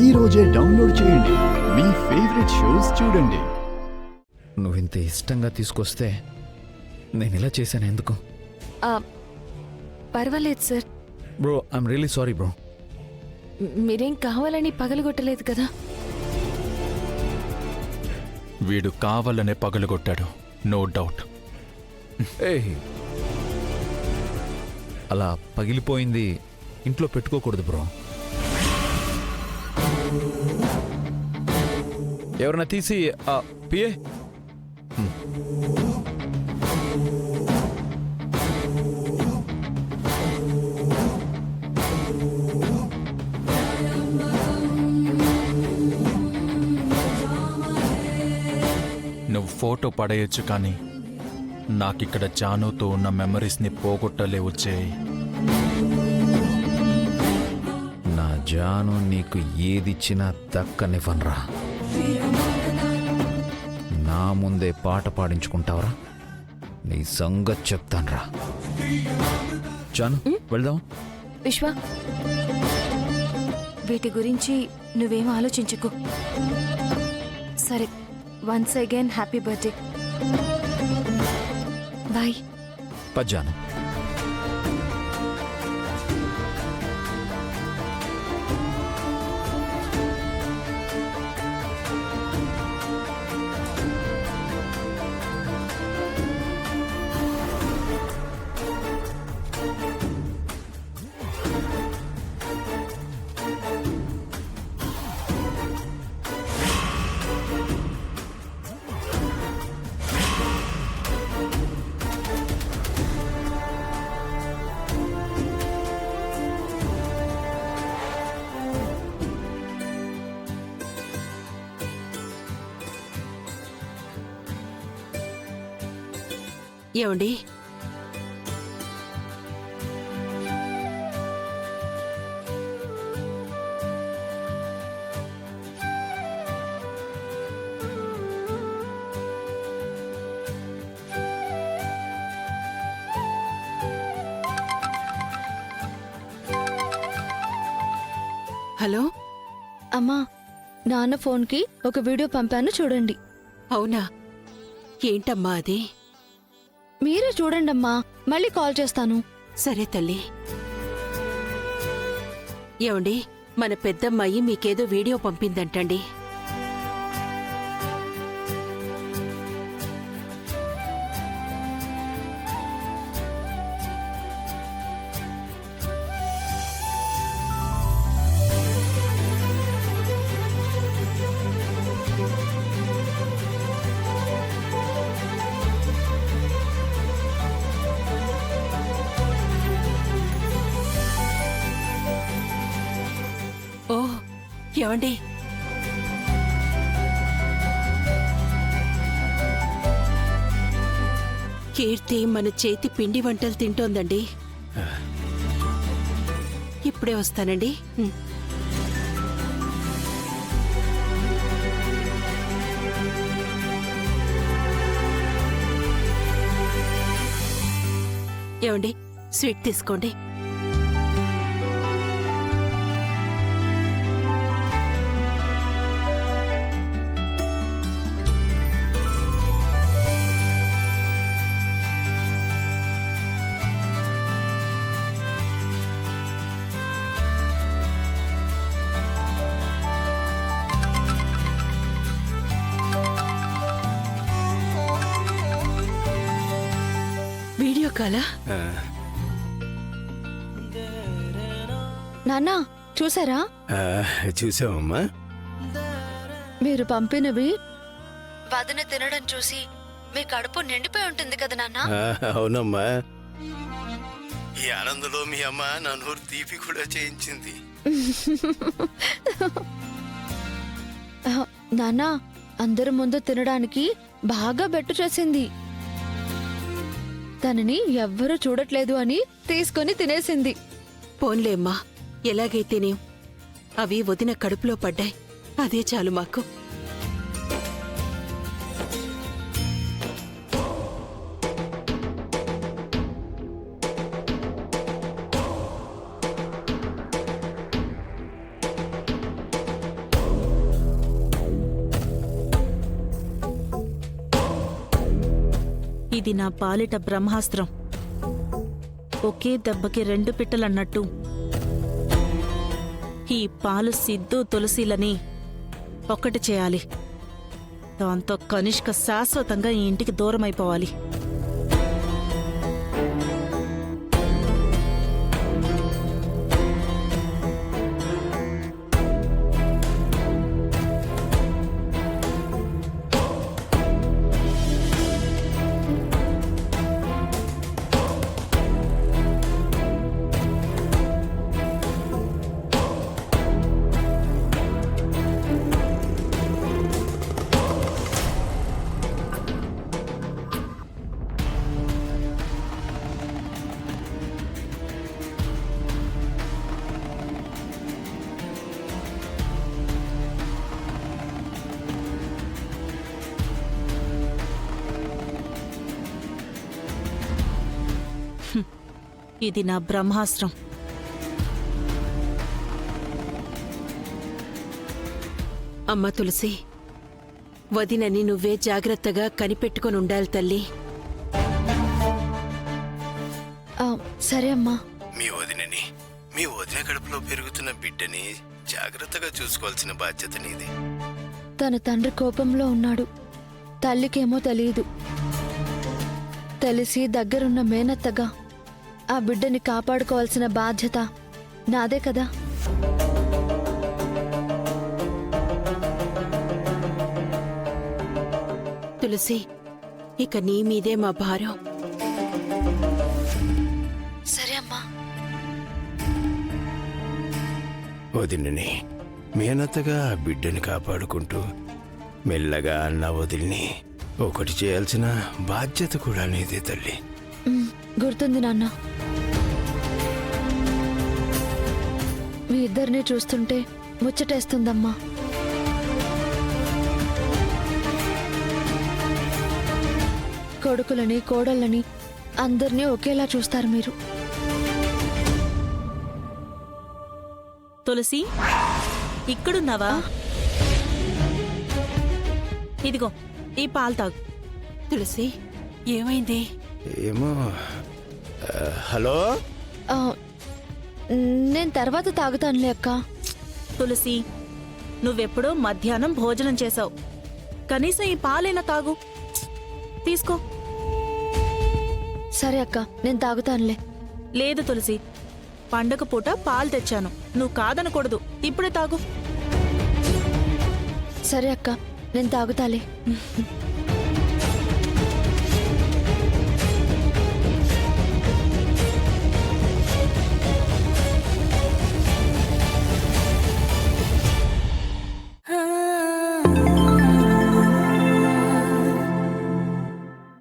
ఈ రోజే డౌన్లోడ్ చేయండి. మీ ఫేవరెట్ షోస్ చూడండి. నువ్వు ఇంత ఇష్టంగా తీసుకొస్తే నేను ఇలా చేశాను ఎందుకు? పర్వాలేదు sir. Bro I'm really sorry bro. మీరేం కావాలని పగలగొట్టలేదు కదా? వీడు కావాలనే పగలగొట్టాడు, నో డౌట్. అలా పగిలిపోయింది ఇంట్లో పెట్టుకోకూడదు బ్రో. ఎవరన్నా తీసి పిఏ నువ్వు ఫోటో పడేయచ్చు, కానీ నాకిక్కడ జానుతో ఉన్న మెమరీస్ని పోగొట్టలేవు చేయి. నా జాను నీకు ఏదిచ్చినా దక్కనివ్వనరా. నా ముందే పాట పాడించుకుంటావరా? నీ సంగతి చెప్తాన్రా. జాను వెళ్దాం. విశ్వ, వీటి గురించి నువ్వేం ఆలోచించుకో. సరే, once again happy birthday. Bye. పజ్జాను. ఏమండి, హలో అమ్మా, నాన్న ఫోన్కి ఒక వీడియో పంపాను, చూడండి. అవునా? ఏంటమ్మా అది? మీరే చూడండమ్మా, మళ్ళీ కాల్ చేస్తాను. సరే తల్లి. ఏమండి, మన పెద్దమ్మాయి మీకేదో వీడియో పంపిందంటండి. ఓ, ఏమండి, కీర్తి మన చేతి పిండి వంటలు తింటోందండి. ఇప్పుడే వస్తానండి. ఏమండి, స్వీట్ తీసుకోండి. వీడియో కాలా? నాన్న చూసారా? చూసావమ్మా. మీరు పంపినవి వదిన తినడం చూసి మీ కడుపు నిండిపోయి ఉంటుంది కదా నాన్న? అవునమ్మా. ఈ ఆనందంలో మీ అమ్మ నా నోరు తీపి కూడా చేయించింది. నాన్న, అందరి ముందు తినడానికి బాగా బెట్టు చేసింది. తనని ఎవ్వరూ చూడట్లేదు అని తీసుకొని తినేసింది. పోన్లేమ్మా, ఎలాగైతేనేం అవి వదిన కడుపులో పడ్డాయి, అదే చాలు మాకు. ఇది నా పాలిట బ్రహ్మాస్త్రం. ఒకే దెబ్బకి 2 పిట్టలన్నట్టు ఈ పాలు సిద్ధు తులసిలని ఒక్కటి చేయాలి. దాంతో కనిష్క శాశ్వతంగా ఈ ఇంటికి దూరమైపోవాలి. ఇది నా బ్రహ్మాస్త్రం. అమ్మ తులసి, వదినని నువ్వే జాగ్రత్తగా కనిపెట్టుకొని ఉండాలి తల్లి. సరే అమ్మా. మీ వదిన కడుపులో పెరుగుతున్న బిడ్డని జాగ్రత్తగా చూసుకోవాల్సిన బాధ్యత నీది. తన తండ్రి కోపంలో ఉన్నాడు. తల్లికేమో తెలియదు. తెలిసి దగ్గరున్న మేనత్తగా ఆ బిడ్డని కాపాడుకోవాల్సిన బాధ్యత నాదే కదా. తులసి, ఇక నీ మీదే మా భారం. సరే అమ్మా. వదినని మేనత్తగా ఆ బిడ్డని కాపాడుకుంటూ మెల్లగా అన్న వదిలిని ఒకటి చేయాల్సిన బాధ్యత కూడా నీదే తల్లి. గుర్తుంది నాన్న. మీ ఇద్దరిని చూస్తుంటే ముచ్చటేస్తుందమ్మా. కొడుకులని కోడళ్ళని అందరినీ ఒకేలా చూస్తారు మీరు. తులసి, ఇక్కడున్నావా? ఇదిగో ఈ పాలు తాగు. తులసి, ఏమైంది? ఏమో. హలో, నేను తర్వాత తాగుతానులే అక్క. తులసి, నువ్వెప్పుడో మధ్యాహ్నం భోజనం చేశావు. కనీసం ఈ పాలైనా తాగు. తీసుకో. సరే అక్క, నేను తాగుతానులే. లేదు తులసి, పండగ పూట పాలు తెచ్చాను. నువ్వు కాదనకూడదు. ఇప్పుడే తాగు. సరే అక్క, నేను తాగుతాలే.